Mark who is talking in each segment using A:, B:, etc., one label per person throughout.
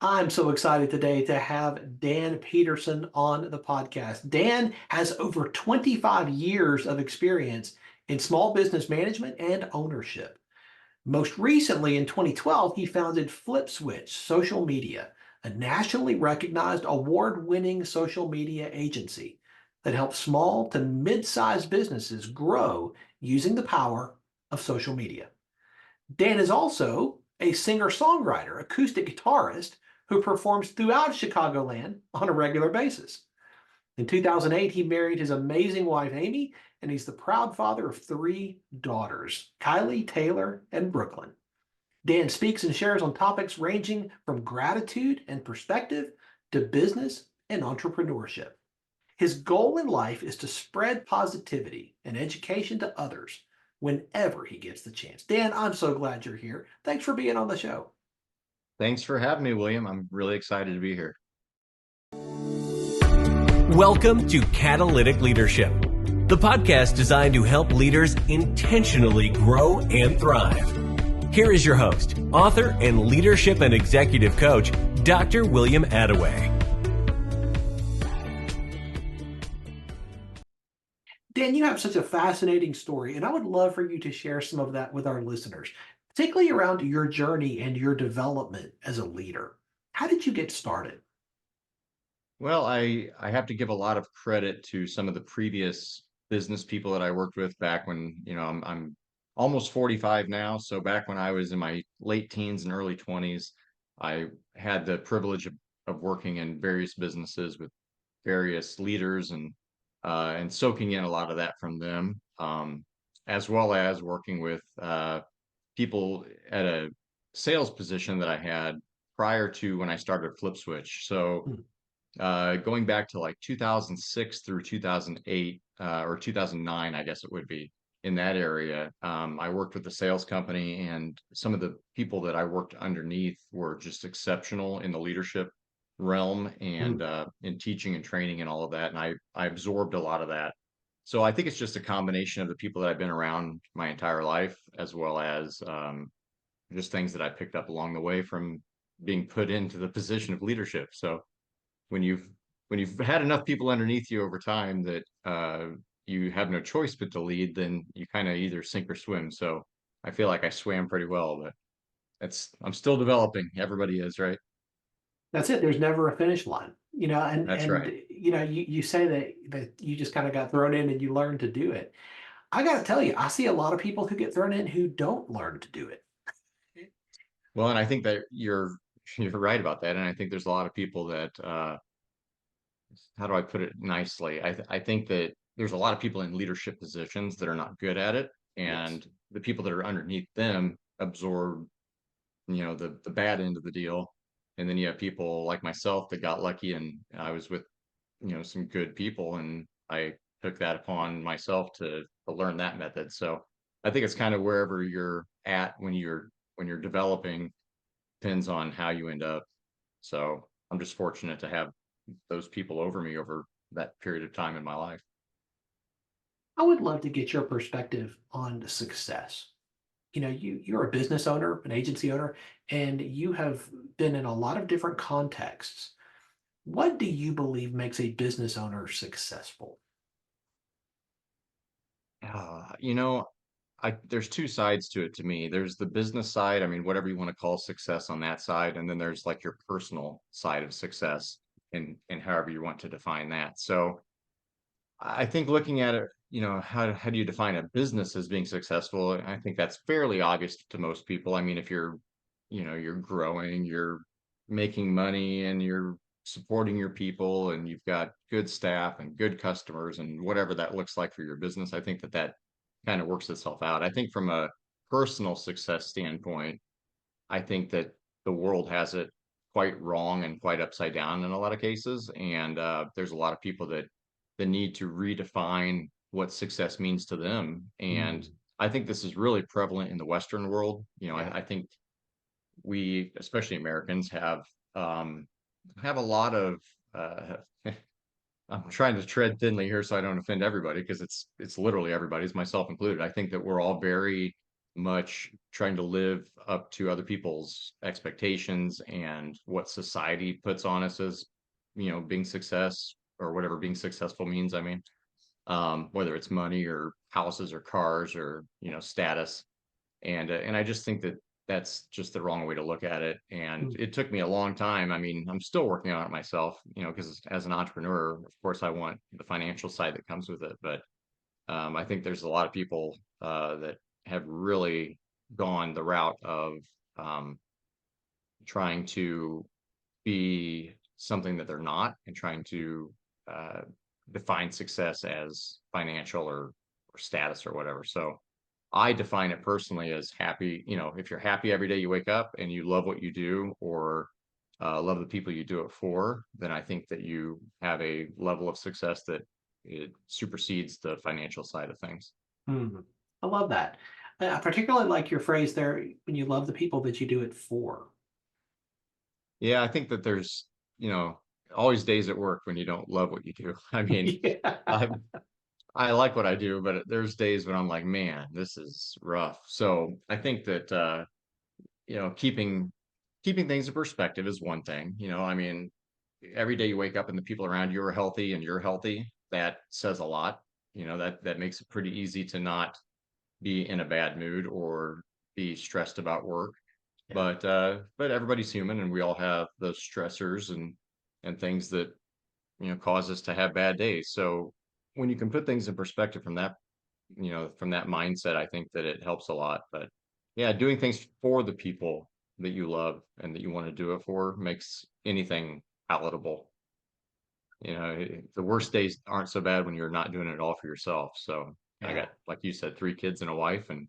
A: I'm so excited today to have Dan Peterson on the podcast. Dan has over 25 years of experience in small business management and ownership. Most recently, in 2012, he founded FlipSwitch Social Media, a nationally recognized award-winning social media agency that helps small to mid-sized businesses grow using the power of social media. Dan is also a singer-songwriter, acoustic guitarist who performs throughout Chicagoland on a regular basis. In 2008, he married his amazing wife, Amy, and he's the proud father of three daughters, Kylie, Taylor, and Brooklyn. Dan speaks and shares on topics ranging from gratitude and perspective to business and entrepreneurship. His goal in life is to spread positivity and education to others whenever he gets the chance. Dan, I'm so glad you're here. Thanks for being on the show.
B: Thanks for having me, William. I'm really excited to be here.
C: Welcome to Catalytic Leadership, the podcast designed to help leaders intentionally grow and thrive. Here is your host, author, and leadership and executive coach, Dr. William Attaway.
A: Dan, you have such a fascinating story, and I would love for you to share some of that with our listeners, particularly around your journey and your development as a leader. How did you get started?
B: Well, I have to give a lot of credit to some of the previous business people that I worked with back when, I'm almost 45 now. So back when I was in my late teens and early 20s, I had the privilege of working in various businesses with various leaders and soaking in a lot of that from them, as well as working with people at a sales position that I had prior to when I started FlipSwitch. So
A: Hmm.
B: going back to like 2006 through 2008 or 2009, I guess it would be in that area. I worked with a sales company, and some of the people that I worked underneath were just exceptional in the leadership realm
A: Hmm.
B: and in teaching and training and all of that. And I absorbed a lot of that. So I think it's just a combination of the people that I've been around my entire life, as well as just things that I picked up along the way from being put into the position of leadership. So when you've had enough people underneath you over time that you have no choice but to lead, then you kind of either sink or swim. So I feel like I swam pretty well, but I'm still developing. Everybody is, right?
A: That's it. There's never a finish line,
B: That's right.
A: you say that you just kind of got thrown in and you learned to do it. I got to tell you, I see a lot of people who get thrown in who don't learn to do it.
B: Well, and I think that you're right about that. And I think there's a lot of people that how do I put it nicely? I think that there's a lot of people in leadership positions that are not good at it,
A: Yes.
B: and the people that are underneath them absorb, the bad end of the deal. And then you have people like myself that got lucky, and I was with, some good people, and I took that upon myself to learn that method. So I think it's kind of wherever you're at when you're developing depends on how you end up. So I'm just fortunate to have those people over me over that period of time in my life.
A: I would love to get your perspective on success. You're a business owner, an agency owner, and you have been in a lot of different contexts. What do you believe makes a business owner successful?
B: You know, there's two sides to it to me. There's the business side, I mean, whatever you want to call success on that side, and then there's like your personal side of success and however you want to define that. So I think looking at it, how do you define a business as being successful? I think that's fairly obvious to most people. I mean, if you're growing, you're making money and you're supporting your people and you've got good staff and good customers and whatever that looks like for your business, I think that kind of works itself out. I think from a personal success standpoint, I think that the world has it quite wrong and quite upside down in a lot of cases. And there's a lot of people that need to redefine what success means to them. And
A: Mm,
B: I think this is really prevalent in the Western world.
A: yeah.
B: I think we, especially Americans, have a lot of uh, I'm trying to tread thinly here so I don't offend everybody because it's literally everybody's myself included. I think that we're all very much trying to live up to other people's expectations and what society puts on us as, being success or whatever being successful means. I mean, whether it's money or houses or cars or, status. And I just think that that's just the wrong way to look at it. And
A: Mm.
B: it took me a long time. I mean, I'm still working on it myself, because as an entrepreneur, of course, I want the financial side that comes with it. But I think there's a lot of people that have really gone the route of um, trying to be something that they're not and trying to uh, define success as financial or status or whatever. So I define it personally as happy. If you're happy every day you wake up and you love what you do or love the people you do it for, then I think that you have a level of success that it supersedes the financial side of things.
A: Mm. I love that. I particularly like your phrase there when you love the people that you do it for.
B: Yeah, I think that there's, you know, always days at work when you don't love what you do. I mean,
A: Yeah.
B: I I like what I do, but there's days when I'm like, man, this is rough. So I think that keeping things in perspective is one thing. I mean, every day you wake up and the people around you are healthy and you're healthy, that says a lot. That makes it pretty easy to not be in a bad mood or be stressed about work.
A: Yeah.
B: But everybody's human and we all have those stressors and things that cause us to have bad days. So when you can put things in perspective from that mindset, I think that it helps a lot. But yeah, doing things for the people that you love and that you want to do it for makes anything palatable. The worst days aren't so bad when you're not doing it all for yourself. So I
A: Yeah.
B: got, like you said, 3 kids and a wife, and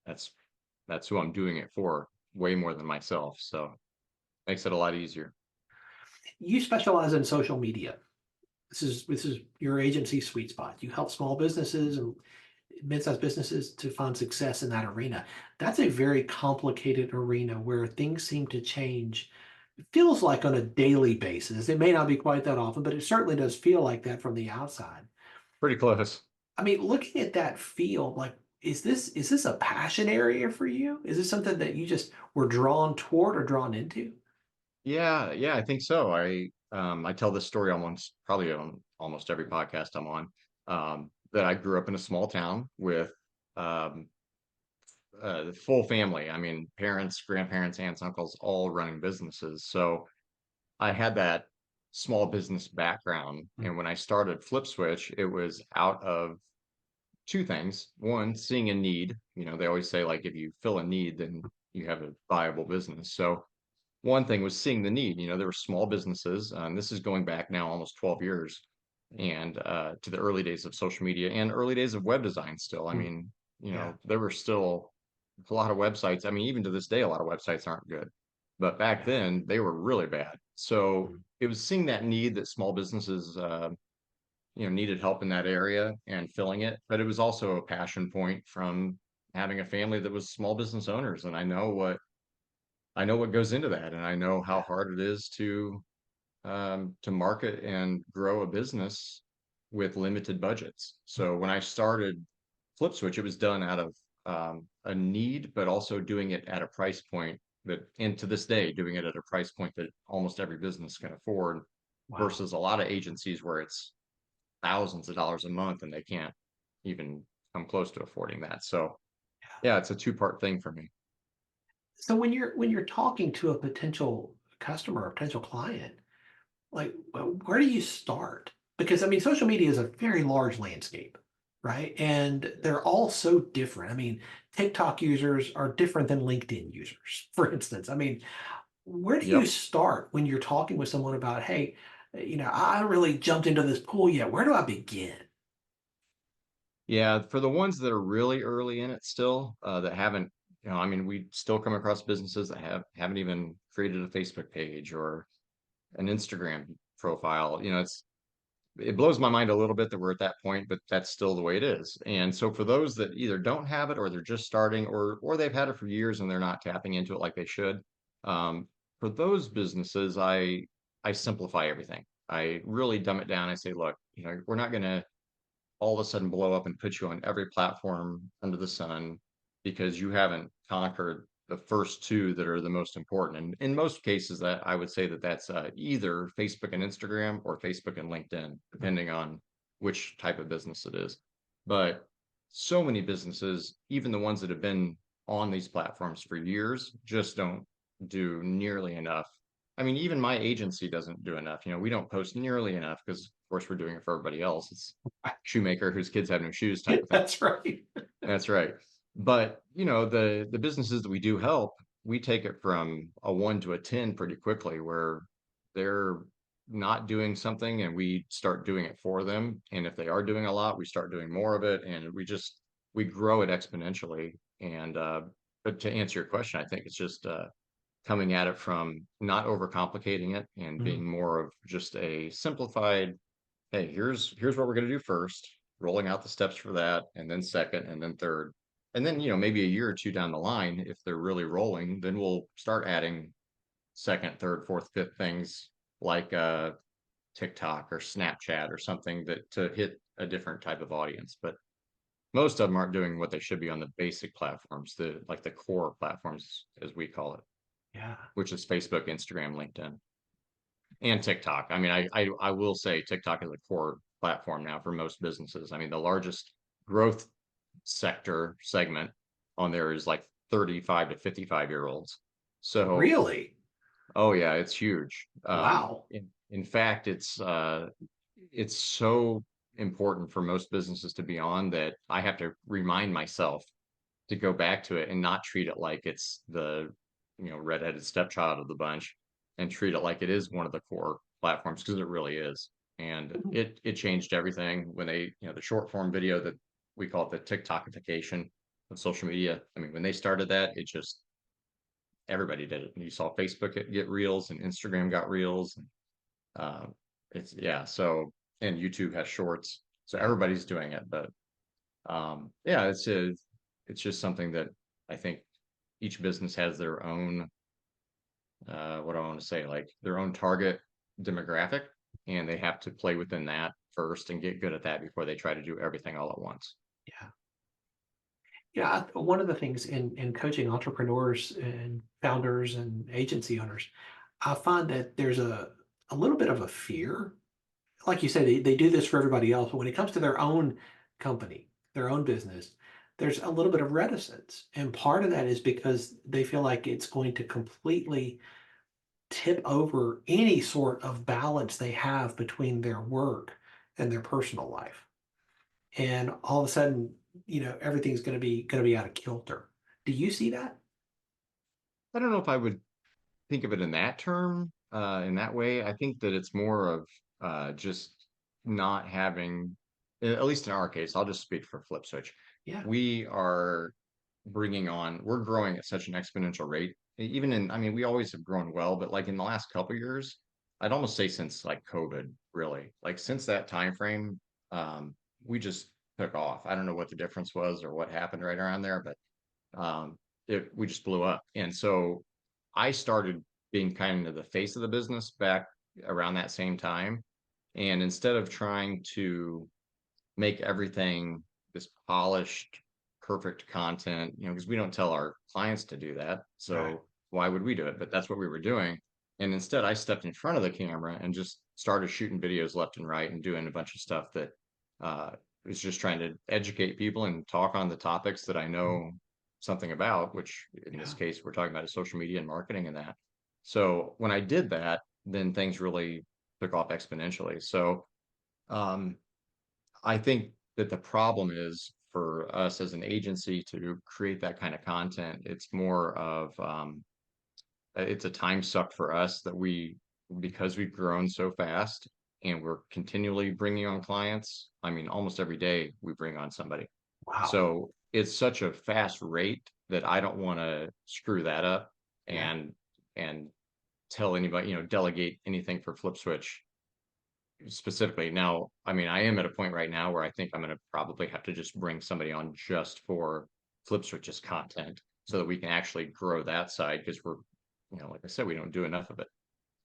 B: that's that's who I'm doing it for, way more than myself. So makes it a lot easier.
A: You specialize in social media. This is your agency sweet spot. You help small businesses and mid-sized businesses to find success in that arena. That's a very complicated arena where things seem to change. It feels like on a daily basis. It may not be quite that often, but it certainly does feel like that from the outside.
B: Pretty close.
A: I mean, looking at that field, like, is this a passion area for you? Is this something that you just were drawn toward or drawn into?
B: Yeah, yeah, I think so. I tell this story almost probably on almost every podcast I'm on. That I grew up in a small town with um, the full family. I mean, parents, grandparents, aunts, uncles, all running businesses. So I had that small business background,
A: Mm.
B: and when I started Flip Switch, it was out of two things. One, seeing a need. They always say like if you fill a need, then you have a viable business. So one thing was seeing the need. There were small businesses, and this is going back now almost 12 years, and to the early days of social media and early days of web design still. I
A: Mm.
B: mean,
A: Yeah.
B: there were still a lot of websites. I mean, even to this day, a lot of websites aren't good. But back
A: Yeah.
B: then, they were really bad. So
A: Mm.
B: it was seeing that need that small businesses, needed help in that area and filling it. But it was also a passion point from having a family that was small business owners, and I know what goes into that, and I know how
A: Yeah.
B: hard it is to market and grow a business with limited budgets. So when I started Flip Switch, it was done out of a need, but also doing it at a price point and to this day, doing it at a price point that almost every business can afford,
A: Wow.
B: versus a lot of agencies where it's thousands of dollars a month and they can't even come close to affording that. So yeah, it's a two-part thing for me.
A: So when you're talking to a potential customer or potential client, like, where do you start? Because I mean, social media is a very large landscape, right? And they're all so different. I mean, TikTok users are different than LinkedIn users, for instance. I mean, where do you
B: Yep.
A: start when you're talking with someone about, hey, I haven't really jumped into this pool yet. Where do I begin?
B: Yeah, for the ones that are really early in it still, that haven't, I mean, we still come across businesses that haven't even created a Facebook page or an Instagram profile. It blows my mind a little bit that we're at that point, but that's still the way it is. And so for those that either don't have it or they're just starting or they've had it for years and they're not tapping into it like they should, um, for those businesses, I simplify everything. I really dumb it down. I say, look, we're not going to all of a sudden blow up and put you on every platform under the sun. because you haven't conquered the first two that are the most important. And in most cases, that I would say that that's either Facebook and Instagram or Facebook and LinkedIn, depending on which type of business it is. But so many businesses, even the ones that have been on these platforms for years, just don't do nearly enough. I mean, even my agency doesn't do enough. We don't post nearly enough because, of course, we're doing it for everybody else. It's shoemaker whose kids have no shoes type of thing.
A: That's right.
B: That's right. But the businesses that we do help, we take it from a 1 to a 10 pretty quickly, where they're not doing something and we start doing it for them. And if they are doing a lot, we start doing more of it, and we grow it exponentially. And but to answer your question, I think it's just coming at it from not overcomplicating it and
A: Mm.
B: being more of just a simplified, hey, here's what we're going to do first, rolling out the steps for that, and then second, and then third. And then, maybe a year or two down the line, if they're really rolling, then we'll start adding second, third, fourth, fifth things like TikTok or Snapchat or something that to hit a different type of audience. But most of them aren't doing what they should be on the basic platforms, the core platforms, as we call it,
A: Yeah.
B: which is Facebook, Instagram, LinkedIn, and TikTok. I mean, I will say TikTok is a core platform now for most businesses. I mean, the largest growth segment on there is like 35 to 55-year-olds. So,
A: Really?
B: oh yeah, it's huge.
A: Wow.
B: In fact, it's so important for most businesses to be on that I have to remind myself to go back to it and not treat it like it's the redheaded stepchild of the bunch, and treat it like it is one of the core platforms, because it really is. And
A: Mhm.
B: it changed everything when they the short form video, that we call it the TikTokification of social media. I mean, when they started that, it just everybody did it. And you saw Facebook get reels, and Instagram got reels, and uh, it's yeah. So, and YouTube has shorts, so
A: Yeah.
B: everybody's doing it. But yeah, it's just something that I think each business has their own what do I want to say, like their own target demographic, and they have to play within that first and get good at that before they try to do everything all at once.
A: Yeah. Yeah. One of the things in coaching entrepreneurs and founders and agency owners, I find that there's a little bit of a fear. Like you say, they do this for everybody else, but when it comes to their own company, their own business, there's a little bit of reticence. And part of that is because they feel like it's going to completely tip over any sort of balance they have between their work and their personal life. And all of a sudden, everything's going to be out of kilter. Do you see that?
B: I don't know if I would think of it in that term, in that way. I think that it's more of just not having, at least in our case, I'll just speak for Flip Switch.
A: Yeah.
B: We are we're growing at such an exponential rate. Even I mean, we always have grown well, but like in the last couple of years, I'd almost say since like COVID, really, like since that time frame, we just took off. I don't know what the difference was or what happened right around there, but um, we just blew up. And so I started being kind of the face of the business back around that same time. And instead of trying to make everything this polished, perfect content, because we don't tell our clients to do that.
A: Right.
B: So why would we do it? But that's what we were doing. And instead, I stepped in front of the camera and just started shooting videos left and right and doing a bunch of stuff that uh, was just trying to educate people and talk on the topics that I
A: Mhm.
B: know something about, which in this
A: Yeah.
B: case, we're talking about is social media and marketing and that. So when I did that, then things really took off exponentially. So um, I think that the problem is for us as an agency to create that kind of content. It's more of it's a time suck for us that because we've grown so fast and we're continually bringing on clients. I mean, almost every day we bring on somebody.
A: Wow.
B: So it's such a fast rate that I don't want to screw that up
A: Yeah.
B: and tell anybody, delegate anything for Flip Switch specifically. Now, I mean, I am at a point right now where I think I'm going to probably have to just bring somebody on just for Flip Switch's content so that we can actually grow that side, because we're, like I said, we don't do enough of it.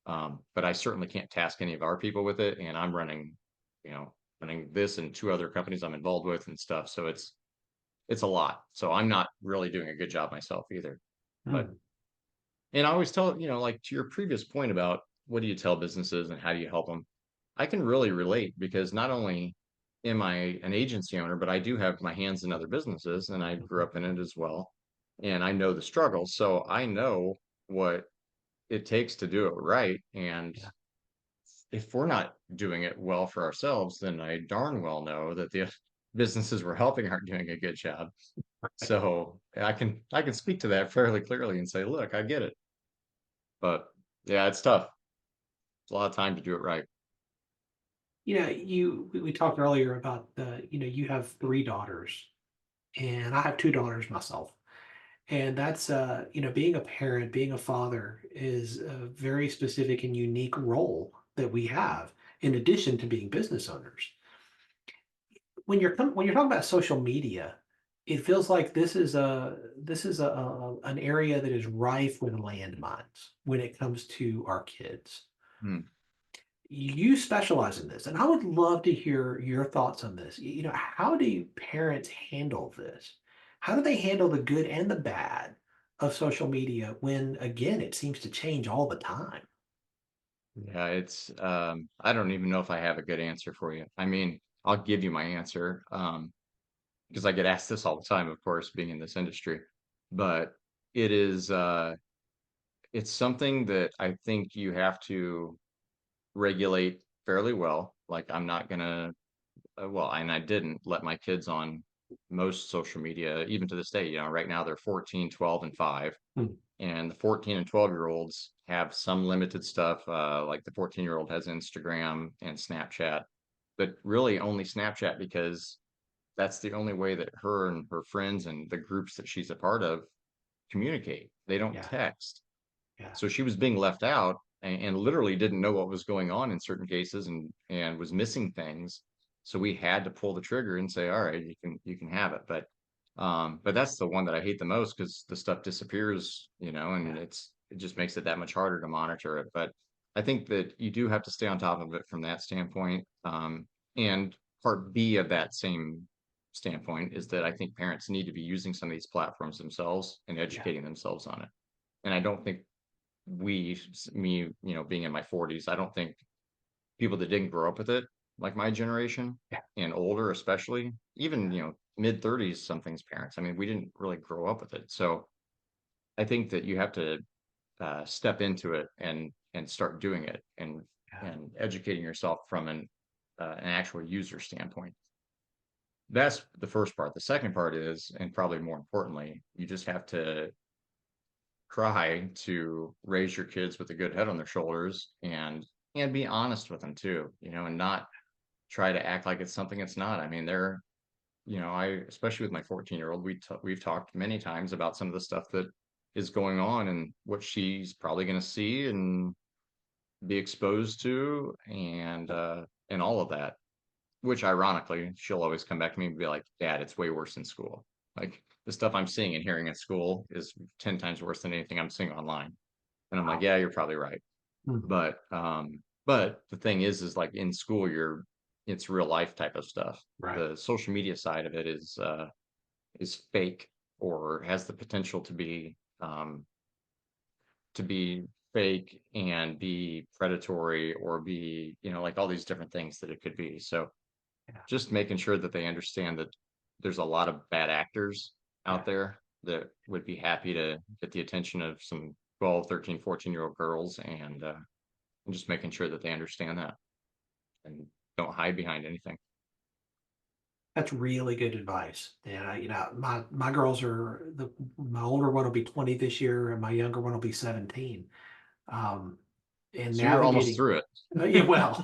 B: But I certainly can't task any of our people with it. And I'm running this and two other companies I'm involved with and stuff. So it's a lot. So I'm not really doing a good job myself either. But
A: Hmm.
B: and I always tell, like to your previous point about what do you tell businesses and how do you help them? I can really relate because not only am I an agency owner, but I do have my hands in other businesses and I grew up in it as well. And I know the struggle. So I know what it takes to do it right. And
A: Yeah.
B: if we're not doing it well for ourselves, then I darn well know that the businesses we're helping aren't doing a good job. So I can speak to that fairly clearly and say, look, I get it. But yeah, it's tough. It's a lot of time to do it right.
A: We talked earlier about you have three daughters, and I have two daughters myself. And that's, being a parent, being a father is a very specific and unique role that we have in addition to being business owners. When you're talking about social media, it feels like this is an area that is rife with landmines when it comes to our kids.
B: Hmm.
A: You specialize in this, and I would love to hear your thoughts on this. How do parents handle this? How do they handle the good and the bad of social media when, again, it seems to change all the time?
B: Yeah, it's I don't even know if I have a good answer for you. I mean, I'll give you my answer because I get asked this all the time, of course, being in this industry. But it is it's something that I think you have to regulate fairly well. Like I'm not gonna well, and I didn't let my kids on most social media, even to this day. Right now they're 14, 12, and 5.
A: Hmm.
B: And the 14 and 12-year-olds have some limited stuff. Like the 14-year-old has Instagram and Snapchat, but really only Snapchat because that's the only way that her and her friends and the groups that she's a part of communicate. They don't
A: Yeah,
B: text.
A: yeah,
B: So she was being left out and literally didn't know what was going on in certain cases and was missing things. So we had to pull the trigger and say, all right, you can have it. But that's the one that I hate the most because the stuff disappears, and
A: yeah,
B: it just makes it that much harder to monitor it. But I think that you do have to stay on top of it from that standpoint. And part B of that same standpoint is that I think parents need to be using some of these platforms themselves and
A: yeah,
B: educating themselves on it. And I don't think me, being in my 40s, I don't think people that didn't grow up with it, like my generation
A: yeah,
B: and older, especially, even,
A: yeah,
B: mid 30s, some things parents, I mean, we didn't really grow up with it. So I think that you have to step into it and start doing it
A: yeah,
B: and educating yourself from an actual user standpoint. That's the first part. The second part is, and probably more importantly, you just have to try to raise your kids with a good head on their shoulders and be honest with them too, and not try to act like it's something it's not. I mean, I especially with my 14-year-old, we've talked many times about some of the stuff that is going on and what she's probably going to see and be exposed to and all of that. Which ironically, she'll always come back to me and be like, "Dad, it's way worse in school. Like the stuff I'm seeing and hearing in school is 10 times worse than anything I'm seeing online." And I'm like,
A: wow.
B: "Yeah, you're probably right."
A: Hmm.
B: But the thing is like in school, it's real life type of stuff.
A: Right.
B: The social media side of it is fake or has the potential to be fake and be predatory or be, like all these different things that it could be. So
A: Yeah,
B: just making sure that they understand that there's a lot of bad actors
A: yeah.
B: out there that would be happy to get the attention of some 12, 13, 14-year-old girls and just making sure that they understand that and don't hide behind anything.
A: That's really good advice. And my girls my older one will be 20 this year, and my younger one will be 17. Um, and
B: So you're almost
A: navigating,
B: through
A: yeah,
B: it.
A: well,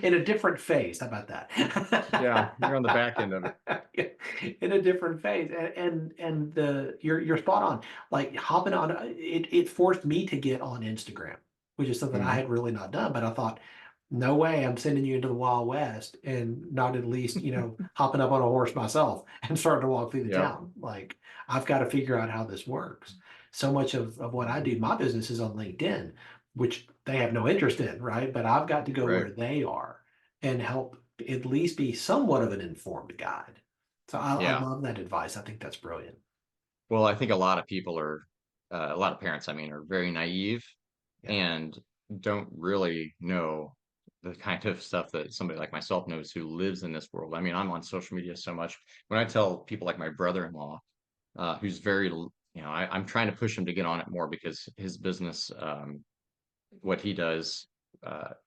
A: in a different phase. How about
B: Yeah,
A: that?
B: you're on the back end of it.
A: In a different phase, and you're spot on. Like hopping on, it forced me to get on Instagram, which is something I
B: Mhm.
A: had really not done. But I thought, no way, I'm sending you into the Wild West and not at least hopping up on a horse myself and starting to walk through the
B: Yep.
A: town. Like I've got to figure out how this works. So much of what I do, my business is on LinkedIn, which they have no interest in, right? But I've got to go
B: Right.
A: where they are and help at least be somewhat of an informed guide. So I
B: Yeah.
A: love that advice. I think that's brilliant.
B: Well, I think a lot of people are, a lot of parents, I mean, are very naive
A: Yeah.
B: and don't really know the kind of stuff that somebody like myself knows who lives in this world. I mean, I'm on social media so much. When I tell people like my brother-in-law, who's very, I'm trying to push him to get on it more because his business, what he does,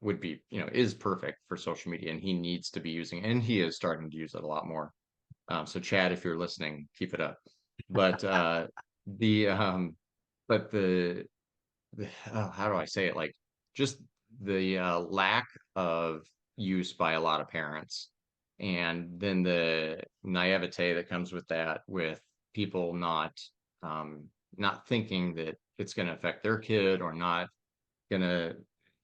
B: would be, is perfect for social media and he needs to be using it, and he is starting to use it a lot more. So Chad, if you're listening, keep it up. But the but the how do I say it? Like just the lack of use by a lot of parents, and then the naivete that comes with that, with people um, not thinking that it's going to affect their kid or not going to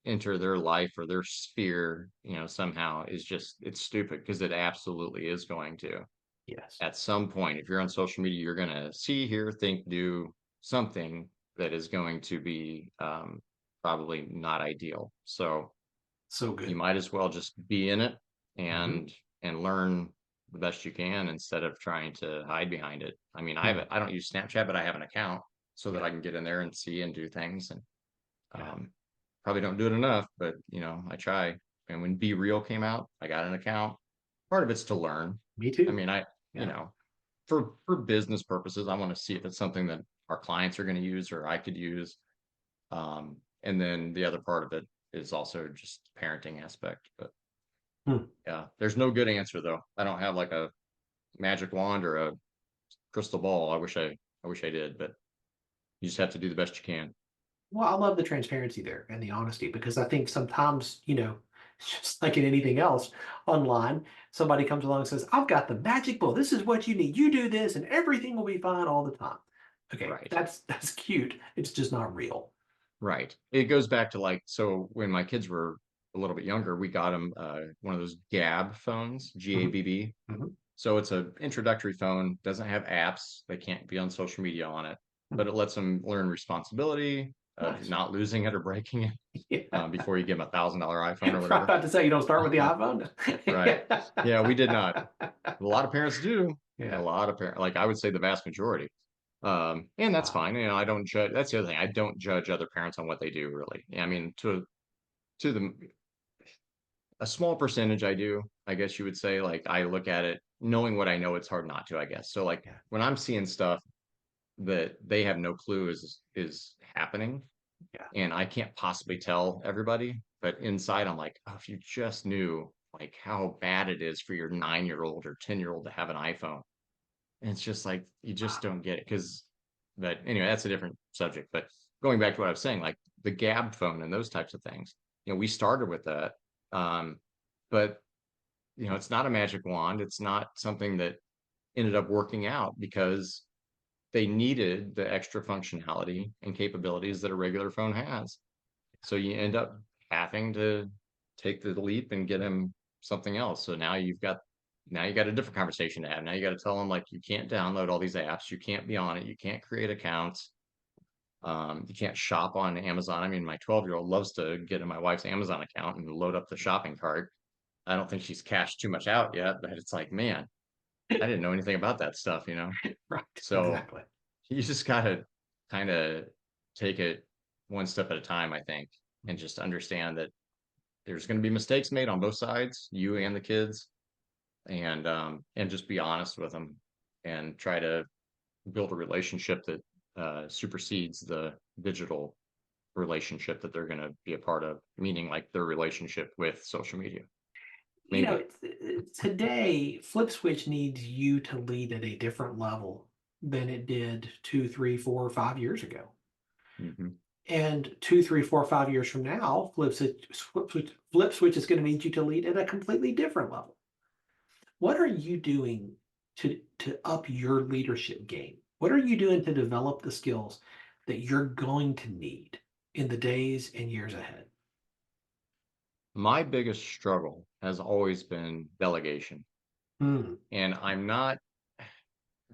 B: enter their life or their sphere, somehow, is just, it's stupid, because it absolutely is going to.
A: Yes.
B: At some point, if you're on social media, you're going to see, hear, think, do something that is going to be probably not ideal. So
A: So
B: you
A: good.
B: might as well just be in it
A: Hmm.
B: and learn the best you can instead of trying to hide behind it. I mean,
A: Hmm.
B: I don't use Snapchat, but I have an account so that
A: Yeah.
B: I can get in there and see and do things. And
A: Yeah.
B: um, probably don't do it enough, but I try. And when Be Real came out, I got an account. Part of it's to learn.
A: Me
B: I
A: too.
B: mean, you
A: Yeah.
B: know, for business purposes, I want to see if it's something that our clients are going to use or I could use. And then the other part of it is also just parenting aspect. But
A: Hmm.
B: yeah, there's no good answer though. I don't have like a magic wand or a crystal ball. I wish I did, but you just have to do the best you can.
A: Well, I love the transparency there and the honesty, because I think sometimes, just like in anything else online, somebody comes along and says, I've got the magic bullet. This is what you need. You do this and everything will be fine all the time. Okay,
B: Right.
A: that's cute. It's just not real.
B: Right. It goes back to like, so when my kids were a little bit younger, we got them one of those Gab phones,
A: Hmm.
B: GABB.
A: Hmm.
B: So it's an introductory phone, doesn't have apps. They can't be on social media on it,
A: Hmm.
B: but it lets them learn responsibility of
A: Nice.
B: not losing it or breaking it
A: Yeah.
B: before you give them $1,000 iPhone or
A: I'm
B: whatever.
A: about to say, you don't start with the iPhone.
B: Right. Yeah, we did not. A lot of parents do. A
A: Yeah.
B: lot of parents, like I would say the vast majority. And that's
A: Wow.
B: fine. I don't judge. That's the other thing. I don't judge other parents on what they do, really. I mean, to the a small percentage I do, I guess you would say. Like I look at it knowing what I know, it's hard not to, I guess. So like
A: Yeah.
B: when I'm seeing stuff that they have no clue is happening,
A: Yeah.
B: and I can't possibly tell everybody, but inside I'm like, oh, if you just knew like how bad it is for your 9-year-old or 10-year-old to have an iPhone. And it's just like you just
A: Wow.
B: don't get it. Because but anyway, that's a different subject. But going back to what I was saying, like the Gab phone and those types of things, we started with that. But it's not a magic wand. It's not something that ended up working out because they needed the extra functionality and capabilities that a regular phone has. So you end up having to take the leap and get him something else. So now you got a different conversation to have. Now you got to tell them like you can't download all these apps, you can't be on it, you can't create accounts, you can't shop on Amazon. I mean, my 12-year-old loves to get in my wife's Amazon account and load up the shopping cart. I don't think she's cashed too much out yet, but it's like, man, I didn't know anything about that stuff.
A: Right.
B: So
A: Exactly.
B: you just gotta kind of take it one step at a time, I think, and just understand that there's going to be mistakes made on both sides, you and the kids, and just be honest with them and try to build a relationship that supersedes the digital relationship that they're going to be a part of, meaning like their relationship with social media. Maybe.
A: Today, Flip Switch needs you to lead at a different level than it did 2, 3, 4, 5 years ago.
B: Mhm.
A: And 2, 3, 4, 5 years from now, Flip Switch is going to need you to lead at a completely different level. What are you doing to up your leadership game? What are you doing to develop the skills that you're going to need in the days and years ahead?
B: My biggest struggle has always been delegation.
A: Hmm.
B: And I'm not,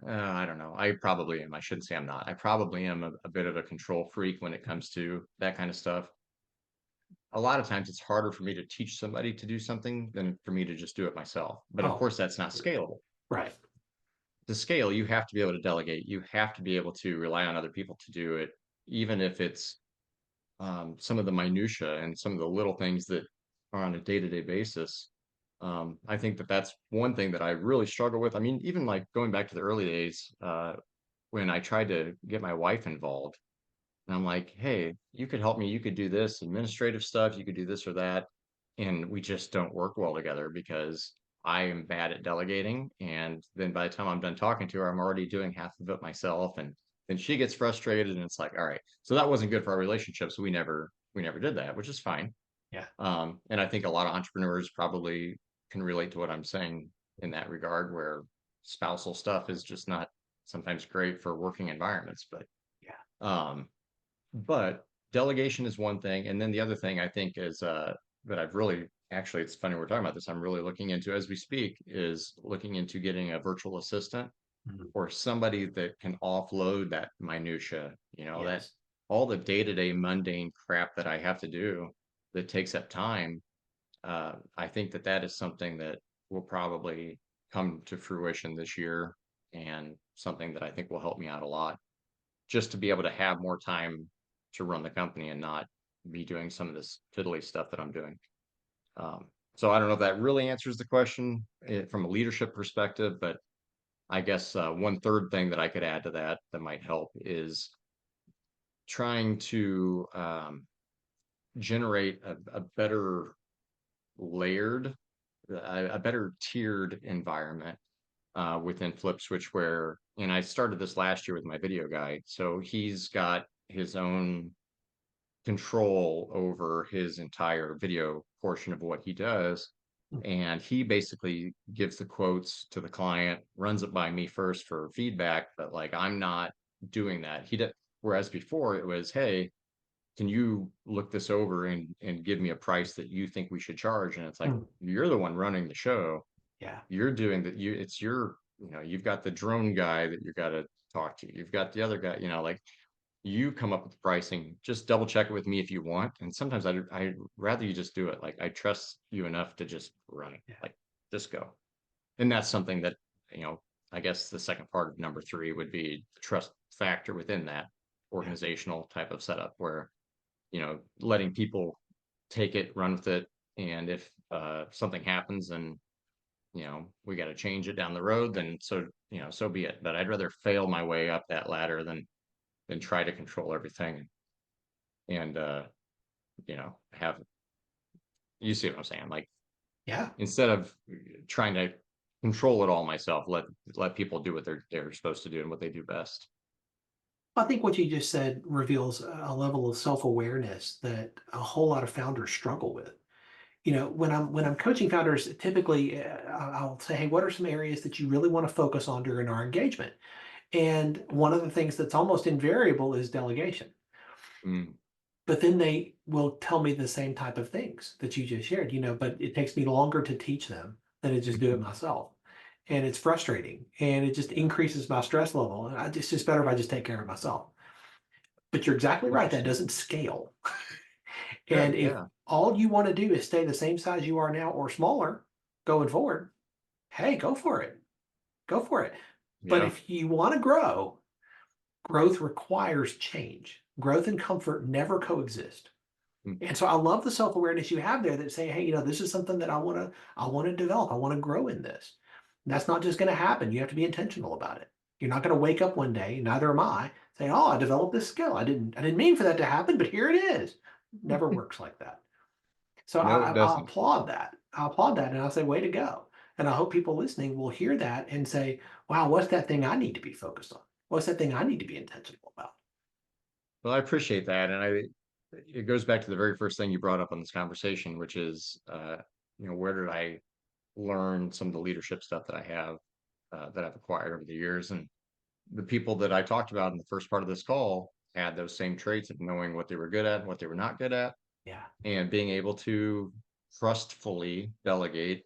B: I don't know. I probably am. I shouldn't say I'm not. I probably am a bit of a control freak when it comes to that kind of stuff. A lot of times it's harder for me to teach somebody to do something than for me to just do it myself. But of
A: Oh,
B: course, that's not scalable.
A: right.
B: to scale, you have to be able to delegate. You have to be able to rely on other people to do it, even if it's some of the minutia and some of the little things that are on a day-to-day basis. I think that that's one thing that I really struggle with. I mean, even like going back to the early days, when I tried to get my wife involved, and I'm like, hey, you could help me. You could do this administrative stuff. You could do this or that. And we just don't work well together because I am bad at delegating. And then by the time I'm done talking to her, I'm already doing half of it myself. And then she gets frustrated and it's like, all right. So that wasn't good for our relationship. So we never did that, which is fine.
A: Yeah.
B: And I think a lot of entrepreneurs probably can relate to what I'm saying in that regard, where spousal stuff is just not sometimes great for working environments.
A: Yeah.
B: But delegation is one thing. And then the other thing I think is that I've really actually, it's funny we're talking about this, I'm really looking into as we speak, is looking into getting a virtual assistant
A: Mhm.
B: or somebody that can offload that minutia, that
A: Yes.
B: all the day-to-day mundane crap that I have to do that takes up time. I think that that is something that will probably come to fruition this year, and something that I think will help me out a lot, just to be able to have more time to run the company and not be doing some of this fiddly stuff that I'm doing. Um, so I don't know if that really answers the question from a leadership perspective, but I guess one third thing that I could add to that that might help is trying to generate a better layered, a better tiered environment within Flip Switch, where, and I started this last year with my video guy. So he's got his own control over his entire video portion of what he does.
A: Mm.
B: And he basically gives the quotes to the client, runs it by me first for feedback, but like I'm not doing that. He did, whereas before it was, hey, can you look this over and give me a price that you think we should charge? And it's like,
A: Mm.
B: you're the one running the show.
A: Yeah.
B: You're doing that. It's your, you've got the drone guy that you got to talk to. You've got the other guy, like you come up with the pricing, just double check it with me if you want. And sometimes I'd rather you just do it. Like I trust you enough to just run it,
A: Yeah.
B: like just go. And that's something that, you know, I guess the second part of number three would be the trust factor within that
A: Yeah.
B: organizational type of setup, where, letting people take it, run with it. And if something happens and, we got to change it down the road, then so be it. But I'd rather fail my way up that ladder than try to control everything and have, you see what I'm saying? Like,
A: Yeah.
B: instead of trying to control it all myself, let people do what they're supposed to do and what they do best.
A: I think what you just said reveals a level of self-awareness that a whole lot of founders struggle with. When I'm coaching founders, typically I'll say, hey, what are some areas that you really want to focus on during our engagement? And one of the things that's almost invariable is delegation.
B: Mm,
A: But then they will tell me the same type of things that you just shared, but it takes me longer to teach them than to just do it
B: mhm.
A: myself. And it's frustrating and it just increases my stress level. And it's just better if I just take care of it myself. But you're exactly right. That
B: Interesting.
A: doesn't scale. And
B: Good.
A: if
B: Yeah.
A: all you want to do is stay the same size you are now or smaller going forward, hey, go for it. Go for it. But
B: Yeah.
A: if you want to grow, growth requires change. Growth and comfort never coexist.
B: Mm,
A: And so I love the self-awareness you have there that say, hey, this is something that I want to develop. I want to grow in this. And that's not just going to happen. You have to be intentional about it. You're not going to wake up one day, neither am I, saying, oh, I developed this skill. I didn't mean for that to happen, but here it is. Never works like that. So
B: no, it
A: I
B: doesn't.
A: applaud that. I applaud that. And I'll say, way to go. And I hope people listening will hear that and say, wow, what's that thing I need to be focused on? What's that thing I need to be intentional about?
B: Well, I appreciate that. And it goes back to the very first thing you brought up on this conversation, which is, where did I learn some of the leadership stuff that I have, that I've acquired over the years? And the people that I talked about in the first part of this call had those same traits of knowing what they were good at and what they were not good at,
A: Yeah.
B: and being able to trustfully delegate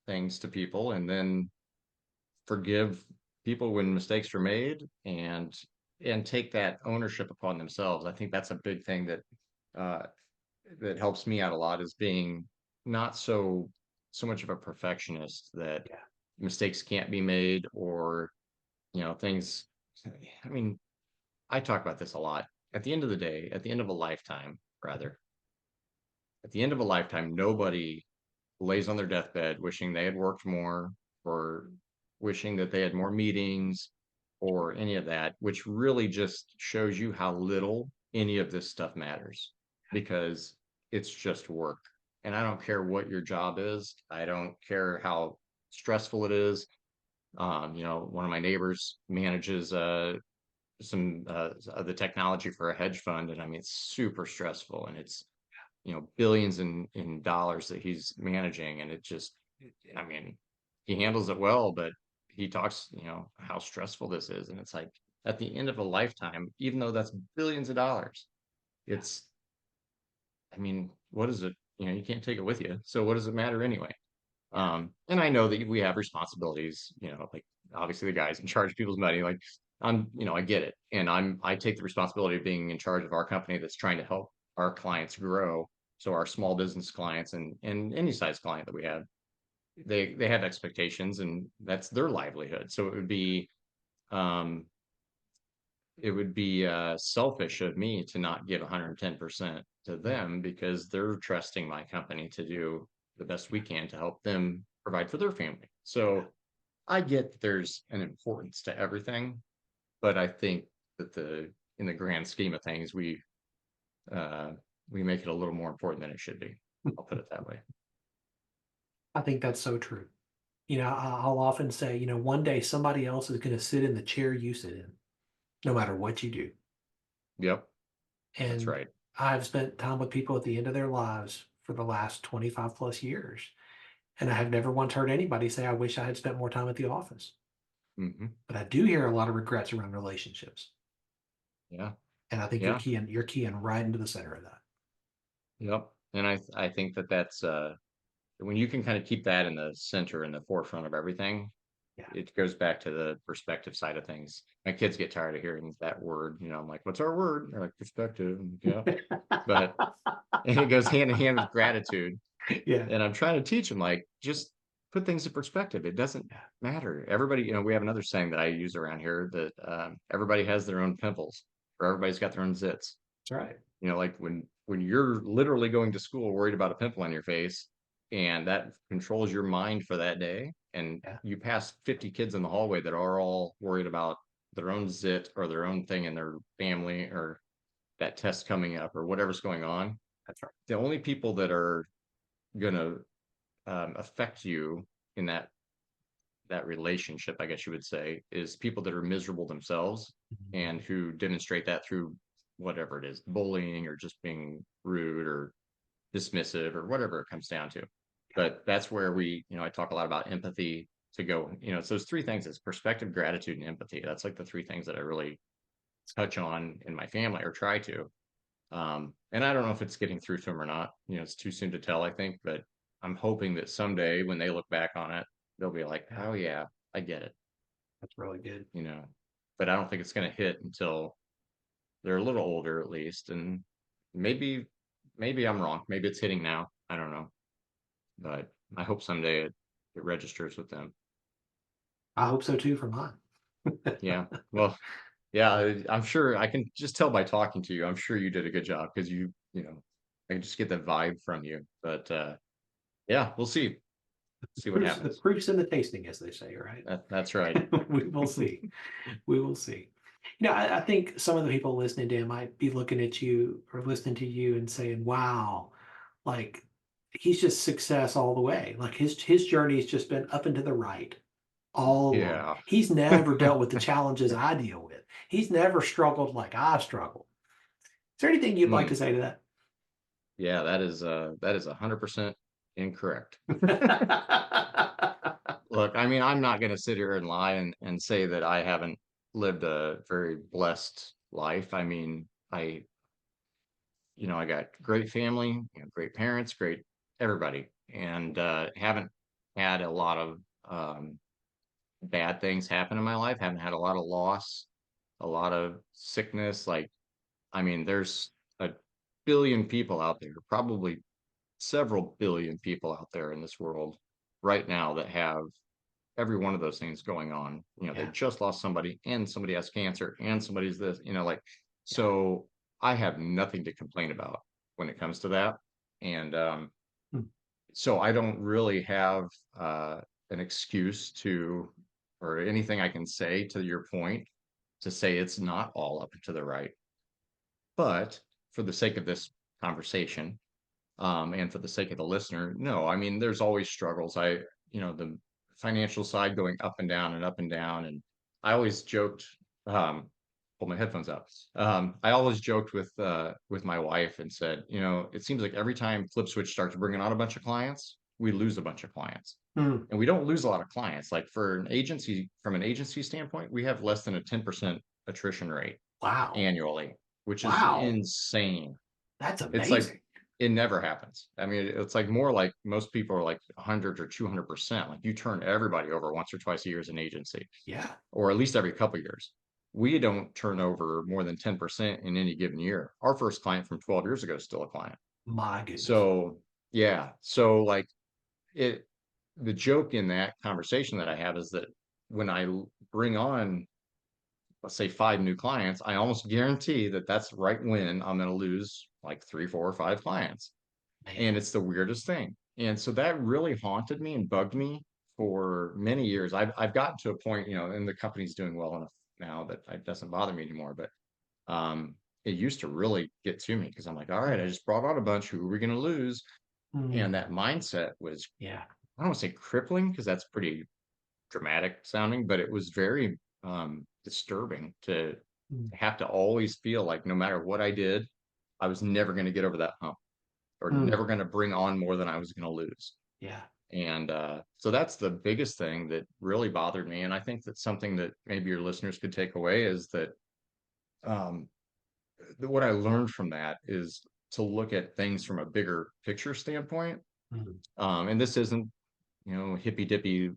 B: things to people, and then forgive people when mistakes were made, and take that ownership upon themselves. I think that's a big thing uh, that helps me out a lot, is being not so much of a perfectionist that
A: Yeah.
B: mistakes can't be made, or things, I mean, I talk about this a lot. At the end of the day, at the end of a lifetime, rather, at the end of a lifetime, nobody lays on their deathbed wishing they had worked more or wishing that they had more meetings or any of that, which really just shows you how little any of this stuff matters because it's just work. And I don't care what your job is. I don't care how stressful it is. One of my neighbors manages some of the technology for a hedge fund, and I mean it's super stressful, and it's billions in dollars that he's managing, and I mean, he handles it well, but he talks, how stressful this is, and it's like at the end of a lifetime, even though that's billions of dollars, it's, I mean, what is it? You can't take it with you, so what does it matter anyway? And I know that we have responsibilities, like obviously the guys in charge of people's money, like I get it. And I take the responsibility of being in charge of our company that's trying to help our clients grow. So our small business clients and any size client that we have, they have expectations and that's their livelihood. So um, it would be selfish of me to not give 110% to them because they're trusting my company to do the best we can to help them provide for their family. So I get that there's an importance to everything, but I think that in the grand scheme of things, we make it a little more important than it should be. I'll put it that way.
A: I think that's so true. I'll often say, one day somebody else is going to sit in the chair you sit in, no matter what you do.
B: Yep, that's
A: And
B: right.
A: I've spent time with people at the end of their lives for the last 25 plus years. And I have never once heard anybody say, I wish I had spent more time at the office.
B: Hmm.
A: But I do hear a lot of regrets around relationships.
B: Yeah,
A: And I think
B: yeah,
A: you're keying right into the center of that.
B: yep. And I think that that's when you can kind of keep that in the center, in the forefront of everything,
A: Yeah.
B: it goes back to the perspective side of things. My kids get tired of hearing that word. I'm like, what's our word? They're like, perspective. Yeah. But and it goes hand in hand with gratitude.
A: Yeah.
B: And I'm trying to teach them, like, just put things in perspective. It doesn't
A: Yeah.
B: matter. Everybody, we have another saying that I use around here that everybody has their own pimples or everybody's got their own zits.
A: That's right.
B: Like when you're literally going to school worried about a pimple on your face and that controls your mind for that day, and
A: Yeah.
B: you pass 50 kids in the hallway that are all worried about their own zit or their own thing in their family or that test coming up or whatever's going on.
A: That's right.
B: The only people that are going to affect you in that relationship, I guess you would say, is people that are miserable themselves
A: Mhm.
B: and who demonstrate that through whatever it is, bullying or just being rude or dismissive or whatever it comes down to. But that's where I talk a lot about empathy to go, it's those three things: it's perspective, gratitude, and empathy. That's like the three things that I really touch on in my family or try to. And I don't know if it's getting through to them or not. It's too soon to tell, I think, but I'm hoping that someday when they look back on it, they'll be like,
A: Yeah.
B: oh yeah, I get it,
A: That's really good.
B: but I don't think it's going to hit until they're a little older at least. And maybe, maybe I'm wrong. Maybe it's hitting now. I don't know, but I hope someday it registers with them.
A: I hope so too for mine.
B: Yeah. Well, yeah, I'm sure I can just tell by talking to you. I'm sure you did a good job because I can just get the vibe from you. But yeah, we'll see what
A: The
B: happens.
A: proof's in the tasting, as they say, right?
B: That's right.
A: We will see. We will see. I think some of the people listening to him might be looking at you or listening to you and saying, wow, like he's just success all the way. Like his journey's just been up and to the right all along.
B: Yeah.
A: He's never dealt with the challenges I deal with. He's never struggled like I've struggled. Is there anything you'd like to
B: Mm,
A: say to
B: yeah, that is 100% incorrect.
A: that?
B: Look, I mean, I'm not going to sit here and lie and say that I haven't lived a very blessed life. I mean, I got great family, great parents, great everybody, and haven't had a lot of bad things happen in my life. Haven't had a lot of loss, a lot of sickness. Like, I mean, there's a billion people out there, probably several billion people out there in this world right now that have every one of those things going on. They
A: Yeah.
B: just lost somebody, and somebody has cancer, and somebody's this, like,
A: Yeah.
B: so I have nothing to complain about when it comes to that. And
A: Hmm.
B: so I don't really have an excuse to, or anything I can say to your point, to say it's not all up and to the right. But for the sake of this conversation, and for the sake of the listener, no, I mean, there's always struggles. The financial side going up and down and up and down. And I always joked, pull my headphones out. I always joked with my wife and said, it seems like every time Flip Switch starts bringing on a bunch of clients, we lose a bunch of clients.
A: Hmm.
B: And we don't lose a lot of clients. Like from an agency standpoint, we have less than a 10% attrition rate
A: Wow.
B: annually, which is
A: Wow.
B: insane.
A: That's
B: It's like,
A: amazing.
B: it never happens. I mean, it's like more like most people are like 100 or 200%. Like you turn everybody over once or twice a year as an agency,
A: Yeah.
B: or at least every couple of years. We don't turn over more than 10% in any given year. Our first client from 12 years ago is still a client.
A: My goodness.
B: So yeah. So like the joke in that conversation that I have is that when I bring on, let's say 5 new clients, I almost guarantee that that's right when I'm going to lose like 3, 4, or 5 clients. And
A: Man.
B: it's the weirdest thing. And so that really haunted me and bugged me for many years. I've gotten to a point, and the company's doing well enough now that it doesn't bother me anymore. But it used to really get to me because I'm like, all right, I just brought on a bunch. Who are we going to lose?
A: Hmm.
B: And that mindset was,
A: Yeah.
B: I don't want to say crippling because that's pretty dramatic sounding, but it was very disturbing to
A: Hmm.
B: have to always feel like no matter what I did, I was never going to get over that hump, or
A: Hmm.
B: never going to bring on more than I was going to lose.
A: Yeah.
B: And so that's the biggest thing that really bothered me. And I think that's something that maybe your listeners could take away is that um, what I learned from that is to look at things from a bigger picture standpoint.
A: Hmm.
B: And this isn't, hippy dippy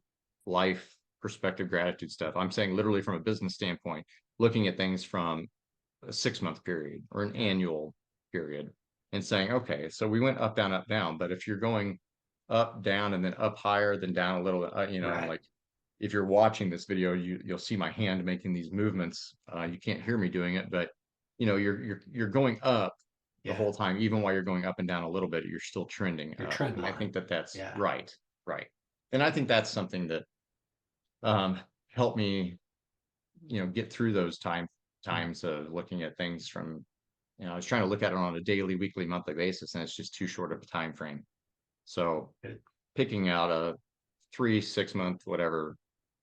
B: life perspective gratitude stuff. I'm saying literally from a business standpoint, looking at things from a 6-month period or an
A: Yeah.
B: annual period and saying, okay, so we went up, down. But if you're going up, down, and then up higher, then down a little, and
A: Right.
B: like if you're watching this video, you'll see my hand making these movements. You can't hear me doing it, but you're going up the
A: Yeah.
B: whole time, even while you're going up and down a little bit, you're still trending
A: Your
B: up.
A: trend
B: And I
A: line.
B: think that that's
A: Yeah.
B: right, right. And I think that's something that um, helped me, get through those
A: Hmm.
B: times of looking at things from, I was trying to look at it on a daily, weekly, monthly basis, and it's just too short of a time frame. So
A: Good.
B: picking out a 3, 6 month, whatever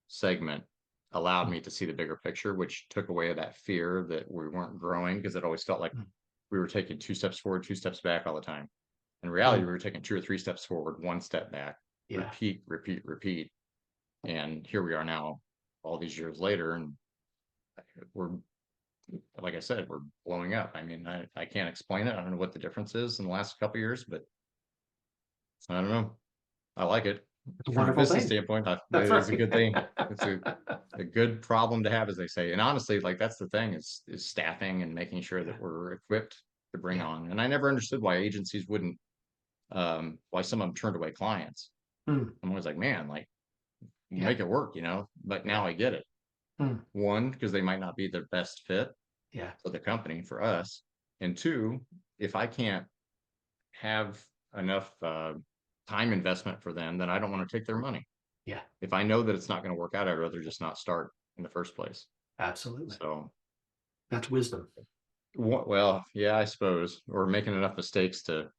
B: segment allowed
A: Hmm.
B: me to see the bigger picture, which took away that fear that we weren't growing because it always felt like
A: Hmm.
B: we were taking 2 steps forward, 2 steps back all the time. In reality,
A: Hmm.
B: we were taking 2 or 3 steps forward, 1 step back,
A: Yeah.
B: repeat, repeat, repeat. And here we are now, all these years later, and we're, like I said, we're blowing up. I mean, I can't explain it. I don't know what the difference is in the last couple of years, but I don't know. I like it
A: It's a
B: from a
A: wonderful
B: business
A: thing.
B: standpoint.
A: That's
B: It is a
A: right.
B: good thing. It's a good problem to have, as they say. And honestly, like that's the thing is staffing and making sure
A: Yeah.
B: that we're equipped to bring
A: Yeah.
B: on. And I never understood why agencies wouldn't, why some of them turned away clients.
A: Hmm.
B: I'm always like, man, like
A: Yeah.
B: make it work, But
A: Yeah.
B: now I get it.
A: Hmm.
B: One, because they might not be the best fit
A: Yeah.
B: for the company, for us. And two, if I can't have enough time investment for them, then I don't want to take their money.
A: Yeah.
B: If I know that it's not going to work out, I'd rather just not start in the first place.
A: Absolutely.
B: So,
A: That's wisdom.
B: well, yeah, I suppose, or making enough mistakes to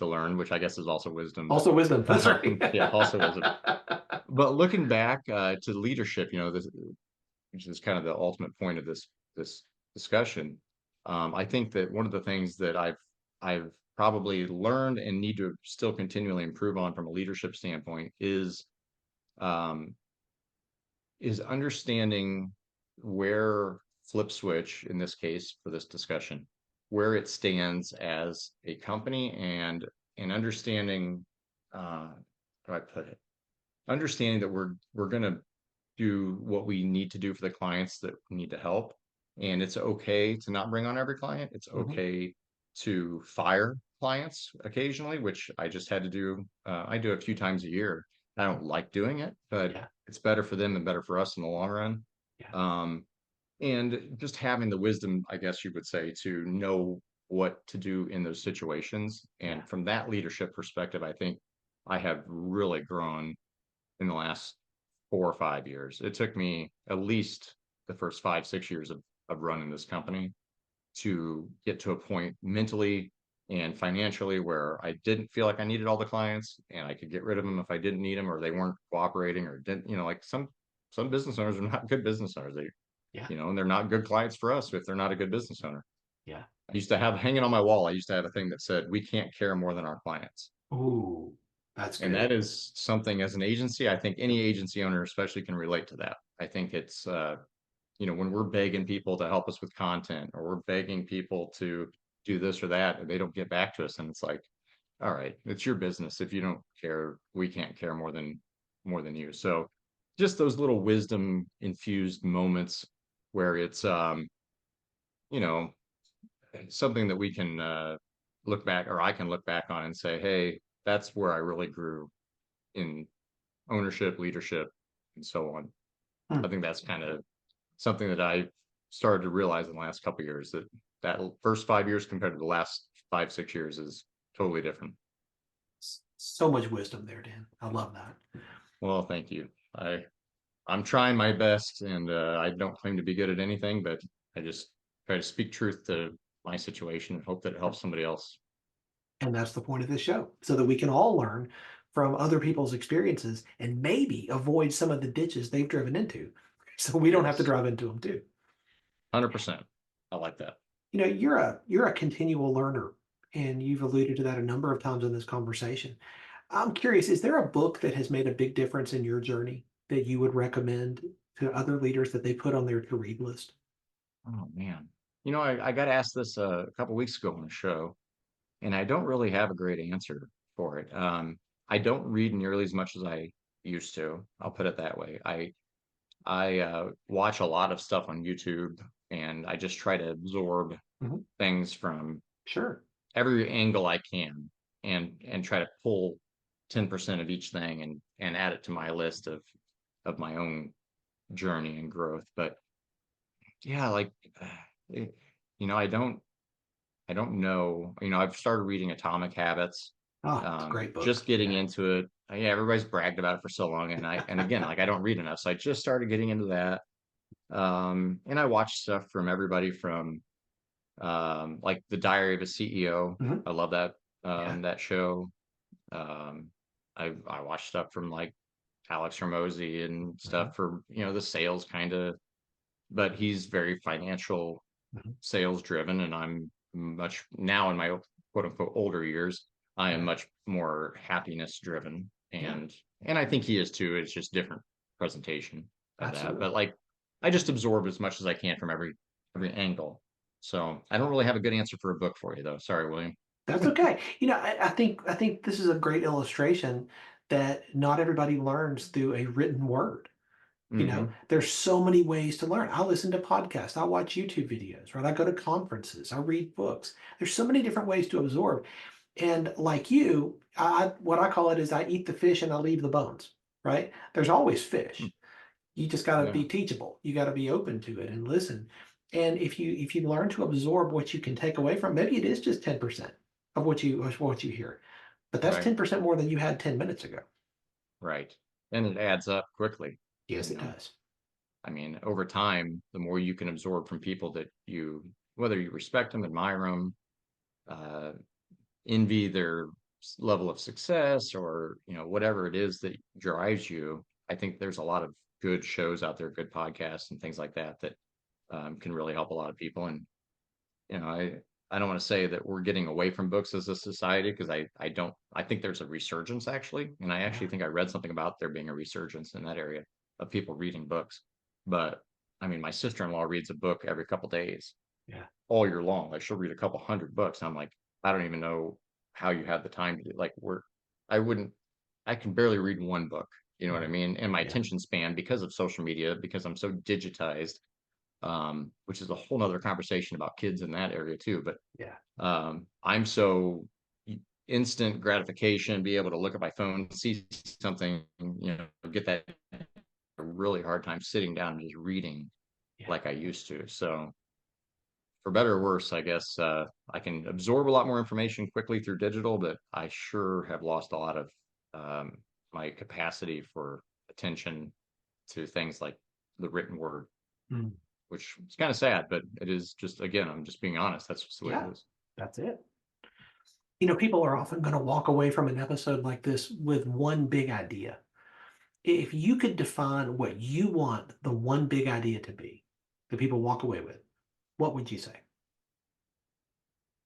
B: learn, which I guess is also wisdom.
A: Also wisdom. That's
B: But
A: right.
B: yeah, also wisdom. But looking back to leadership, this, which is kind of the ultimate point of this discussion. I think that one of the things that I've probably learned and need to still continually improve on from a leadership standpoint um, is understanding where Flip Switch, in this case for this discussion, where it stands as a company, and understanding how do I put it? Understanding that we're going to do what we need to do for the clients that we need to help. And it's okay to not bring on every client. It's
A: Mhm.
B: okay to fire clients occasionally, which I just had to do. I do a few times a year. I don't like doing it, but
A: Yeah.
B: it's better for them and better for us in the long run.
A: Yeah.
B: And just having the wisdom, I guess you would say, to know what to do in those situations.
A: Yeah.
B: And from that leadership perspective, I think I have really grown in the last 4 or 5 years. It took me at least the first 5, 6 years of running this company to get to a point mentally and financially where I didn't feel like I needed all the clients and I could get rid of them if I didn't need them or they weren't cooperating or didn't, like some business owners are not good business owners. They,
A: Yeah.
B: and they're not good clients for us if they're not a good business owner.
A: Yeah.
B: I used to have hanging on my wall, I used to have a thing that said, we can't care more than our clients.
A: Ooh, that's
B: And
A: good.
B: that is something as an agency, I think any agency owner especially can relate to that. I think it's when we're begging people to help us with content or we're begging people to do this or that and they don't get back to us, and it's like, all right, it's your business. If you don't care, we can't care more than you. So just those little wisdom infused moments where it's you know something that we can look back, or I can look back on and say, hey, that's where I really grew in ownership, leadership, and so on.
A: Hmm.
B: I think that's kind of something that I started to realize in the last couple of years, that first 5 years compared to the last 5, 6 years is totally different.
A: So much wisdom there, Dan. I love that.
B: Well, thank you. I'm trying my best, and I don't claim to be good at anything, but I just try to speak truth to my situation and hope that it helps somebody else.
A: And that's the point of this show, so that we can all learn from other people's experiences and maybe avoid some of the ditches they've driven into, so we don't have to
B: Yes,
A: drive into them too.
B: 100%. I like that.
A: You're a continual learner, and you've alluded to that a number of times in this conversation. I'm curious, is there a book that has made a big difference in your journey that you would recommend to other leaders that they put on their to read list?
B: Oh man, I got asked this a couple weeks ago on a show, and I don't really have a great answer for it. I don't read nearly as much as I used to. I'll put it that way. I watch a lot of stuff on YouTube, and I just try to absorb
A: Mhm.
B: things from
A: Sure.
B: every angle I can, and try to pull 10% of each thing and add it to my list of my own journey and growth. But yeah, like uh, it- I don't know. I've started reading Atomic Habits,
A: Oh, it's a great
B: just
A: book.
B: getting
A: Yeah.
B: into it. Yeah, everybody's bragged about it for so long, and again, like I don't read enough, so I just started getting into that. And I watch stuff from everybody from like The Diary of a CEO.
A: Mhm.
B: I love that
A: Yeah.
B: that show. Um, I watch stuff from like Alex Hormozy and
A: Mhm.
B: stuff for the sales kind of, but he's very financial
A: Mhm.
B: sales driven, and I'm much now in my quote unquote older years. I am
A: Yeah.
B: much more happiness driven,
A: Yeah.
B: and I think he is too. It's just different presentation of that.
A: Absolutely.
B: But like, I just absorb as much as I can from every angle. So I don't really have a good answer for a book for you though. Sorry, William.
A: That's okay. I think this is a great illustration that not everybody learns through a written word.
B: Hmm.
A: There's so many ways to learn. I listen to podcasts, I watch YouTube videos, right? I go to conferences, I read books. There's so many different ways to absorb. And like you, what I call it is I eat the fish and I leave the bones, right? There's always fish. You just got to
B: Yeah.
A: be teachable. You got to be open to it and listen. And if you learn to absorb what you can take away from, maybe it is just 10% of what you hear, but that's
B: Right.
A: 10% more than you had 10 minutes ago.
B: Right. And it adds up quickly.
A: Yes,
B: You
A: it
B: know.
A: does.
B: I mean, over time, the more you can absorb from people that whether you respect them, admire them, uh, envy their level of success, or whatever it is that drives you. I think there's a lot of good shows out there, good podcasts and things like that that can really help a lot of people. And I don't want to say that we're getting away from books as a society, because I don't. I think there's a resurgence actually, and I
A: Yeah.
B: actually think I read something about there being a resurgence in that area of people reading books. But I mean, my sister-in-law reads a book every couple days
A: Yeah.
B: all year long. Like she'll read a couple hundred books. I'm like, I don't even know how you have the time to do. Like I wouldn't. I can barely read one book. You know what I
A: Mhm.
B: mean? And my
A: Yeah.
B: attention span, because of social media, because I'm so digitized, which is a whole nother conversation about kids in that area too. But
A: Yeah.
B: I'm so instant gratification, be able to look at my phone, see something, get that a really hard time sitting down and just reading
A: Yeah.
B: like I used to. So for better or worse, I guess I can absorb a lot more information quickly through digital, but I sure have lost a lot of um, my capacity for attention to things like the written word,
A: Mm.
B: which is kind of sad, but it is just, again, I'm just being honest. That's just the way
A: Yeah,
B: it is.
A: that's it. People are often going to walk away from an episode like this with one big idea. If you could define what you want the one big idea to be that people walk away with, what would you say?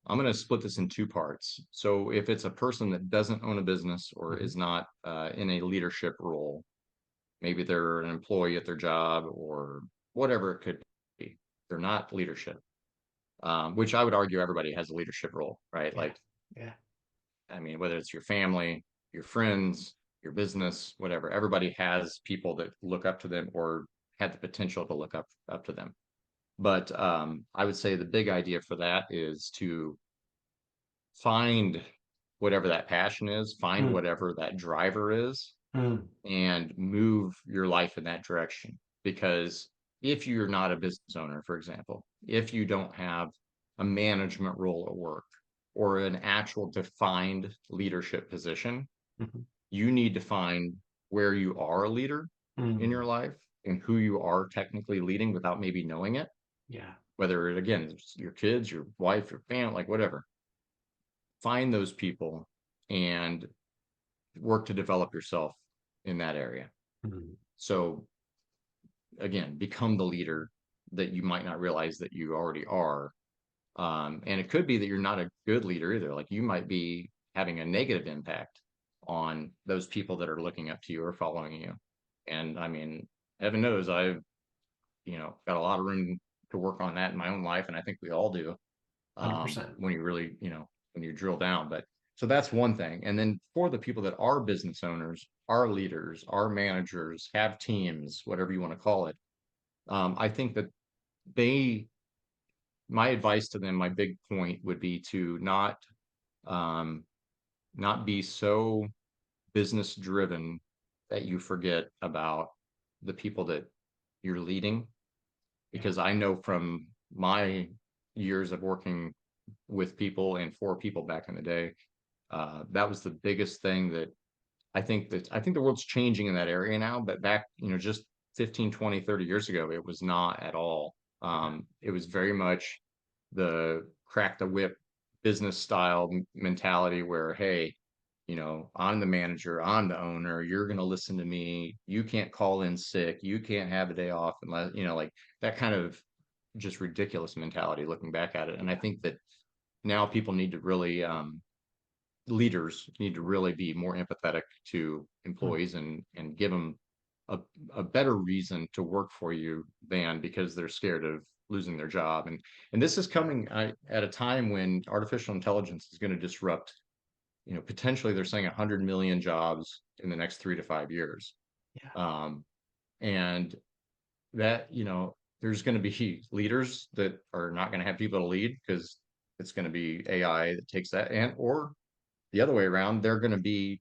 B: I'm going to split this in two parts. So if it's a person that doesn't own a business or
A: Mhm.
B: is not in a leadership role, maybe they're an employee at their job or whatever it could be, they're not leadership, which I would argue everybody has a leadership role, right?
A: Yeah.
B: Like,
A: Yeah.
B: I mean, whether it's your family, your friends, your business, whatever, everybody has people that look up to them or had the potential to look up to them. But I would say the big idea for that is to find whatever that passion is, find
A: Mm.
B: whatever that driver is,
A: Mm.
B: and move your life in that direction. Because if you're not a business owner, for example, if you don't have a management role at work or an actual defined leadership position,
A: Mhm.
B: you need to find where you are a leader in
A: Mm.
B: your life and who you are technically leading without maybe knowing it.
A: Yeah.
B: Whether it, again, it's your kids, your wife, your family, like whatever, find those people and work to develop yourself in that area.
A: Mm.
B: So again, become the leader that you might not realize that you already are. And it could be that you're not a good leader either. Like you might be having a negative impact on those people that are looking up to you or following you. And I mean, heaven knows I've, got a lot of room to work on that in my own life. And I think we all do.
A: 100%.
B: When you really, when you drill down. But so that's one thing. And then for the people that are business owners, are leaders, are managers, have teams, whatever you want to call it, I think that they, my advice to them, my big point would be to um, not be so business driven that you forget about the people that you're leading.
A: Yeah.
B: Because I know from my years of working with people and for people back in the day, that was the biggest thing that I think the world's changing in that area now, but back, just 15, 20, 30 years ago, it was not at all. It was very much the crack the whip business style mentality where, hey, I'm the manager, I'm the owner, you're going to listen to me. You can't call in sick. You can't have a day off unless, like that kind of just ridiculous mentality looking back at it. And I think that now people need to really, leaders need to really be more empathetic to
A: Mm.
B: employees and give them a, a better reason to work for you than because they're scared of losing their job. And this is coming at a time when artificial intelligence is going to disrupt, potentially they're saying 100 million jobs in the next 3 to 5 years.
A: Yeah.
B: Um, and that, there's going to be leaders that are not going to have people to lead because it's going to be AI that takes that, and or the other way around, they're going to be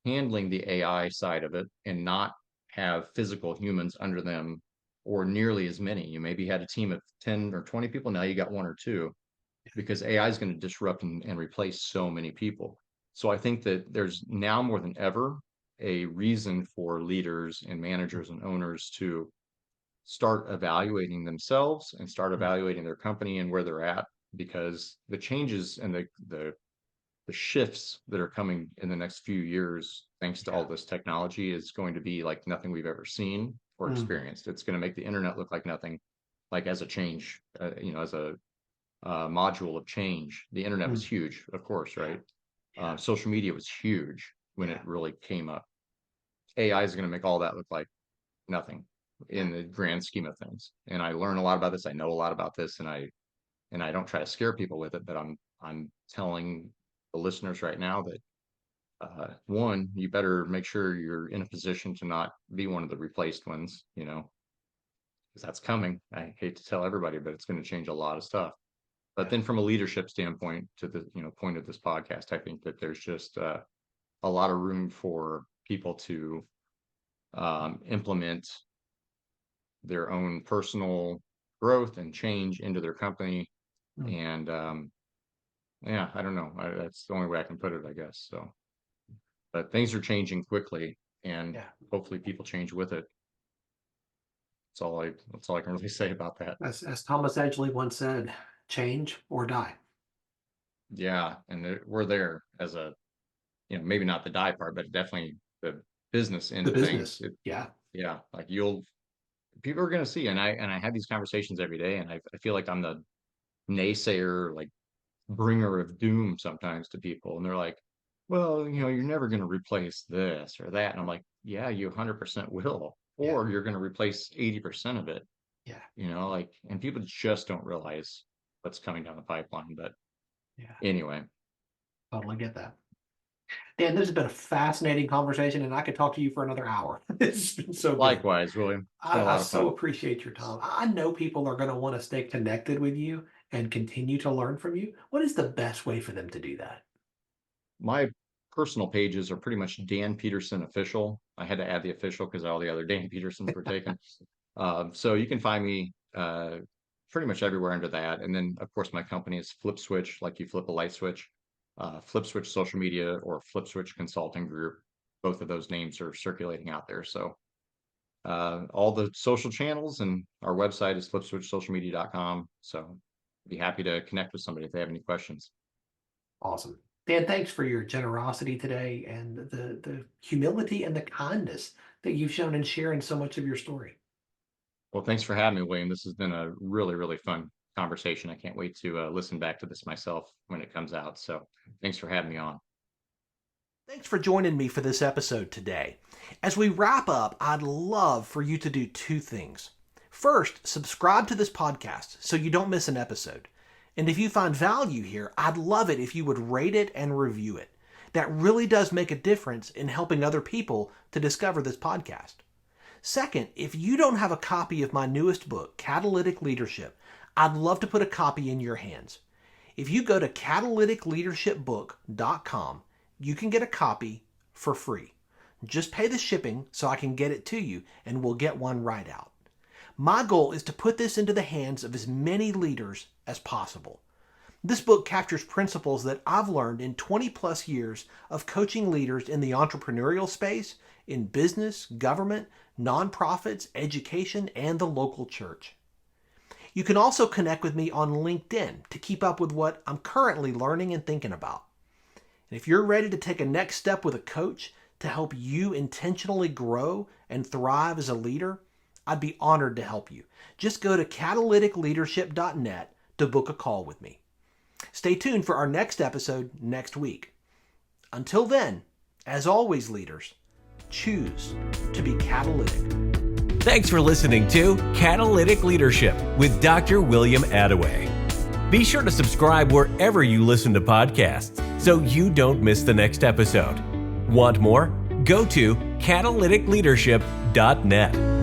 B: handling the AI side of it and not have physical humans under them or nearly as many. You maybe had a team of 10 or 20 people. Now you got one or two because AI is going to disrupt and replace so many people. So I think that there's now more than ever a reason for leaders and managers and owners to start evaluating themselves and start
A: Mm.
B: evaluating their company and where they're at, because the changes and the shifts that are coming in the next few years, thanks to all
A: Yeah.
B: this technology, is going to be like nothing we've ever seen or
A: Mm.
B: experienced. It's going to make the internet look like nothing, like as a change, as a module of change. The internet was
A: Mm.
B: huge, of course,
A: Yeah.
B: right?
A: Yeah.
B: Social media was huge when it
A: Yeah.
B: really came up. AI is going to make all that look like nothing
A: Yeah.
B: in the grand scheme of things. And I learn a lot about this. I know a lot about this, and I don't try to scare people with it, but I'm telling the listeners right now that one, you better make sure you're in a position to not be one of the replaced ones, because that's coming. I hate to tell everybody, but it's going to change a lot of stuff. But then from a leadership standpoint to the, point of this podcast, I think that there's just a lot of room for people to implement their own personal growth and change into their company. And yeah, I don't know. That's the only way I can put it, I guess. So, but things are changing quickly, and hopefully people change with it. That's all I can really say about that.
A: As Thomas Edgley once said, change or die.
B: Yeah, and we're there as a, maybe not the die part, but definitely the business end
A: The
B: of
A: business.
B: things.
A: Yeah.
B: Like people are going to see, and I have these conversations every day, and I feel like I'm the naysayer, like bringer of doom sometimes to people, and they're like, well, you're never going to replace this or that, and I'm like, yeah, you 100% will, or you're going to replace 80% of it. Like, and people just don't realize what's coming down the pipeline. But anyway,
A: totally get that. Dan, this has been a fascinating conversation, and I could talk to you for another hour. It's been so good.
B: Likewise, William.
A: I so appreciate your time. I know people are going to want to stay connected with you and continue to learn from you. What is the best way for them to do that?
B: My personal pages are pretty much Dan Peterson official. I had to add the official because all the other Dan Petersons were taken. So you can find me pretty much everywhere under that. And then, of course, my company is Flip Switch, like you flip a light switch. Flip Switch Social Media or Flip Switch Consulting Group. Both of those names are circulating out there. So all the social channels, and our website is flipswitchsocialmedia.com. So I'd be happy to connect with somebody if they have any questions.
A: Awesome. Dan, thanks for your generosity today and the humility and the kindness that you've shown in sharing so much of your story.
B: Well, thanks for having me, William. This has been a really, really fun conversation. I can't wait to listen back to this myself when it comes out. So thanks for having me on.
A: Thanks for joining me for this episode today. As we wrap up, I'd love for you to do two things. First, subscribe to this podcast so you don't miss an episode. And if you find value here, I'd love it if you would rate it and review it. That really does make a difference in helping other people to discover this podcast. Second, if you don't have a copy of my newest book, Catalytic Leadership, I'd love to put a copy in your hands. If you go to catalyticleadershipbook.com, you can get a copy for free. Just pay the shipping so I can get it to you, and we'll get one right out. My goal is to put this into the hands of as many leaders as possible. This book captures principles that I've learned in 20 plus years of coaching leaders in the entrepreneurial space, in business, government, nonprofits, education, and the local church. You can also connect with me on LinkedIn to keep up with what I'm currently learning and thinking about. And if you're ready to take a next step with a coach to help you intentionally grow and thrive as a leader, I'd be honored to help you. Just go to catalyticleadership.net to book a call with me. Stay tuned for our next episode next week. Until then, as always, leaders, choose to be catalytic.
C: Thanks for listening to Catalytic Leadership with Dr. William Attaway. Be sure to subscribe wherever you listen to podcasts so you don't miss the next episode. Want more? Go to catalyticleadership.net.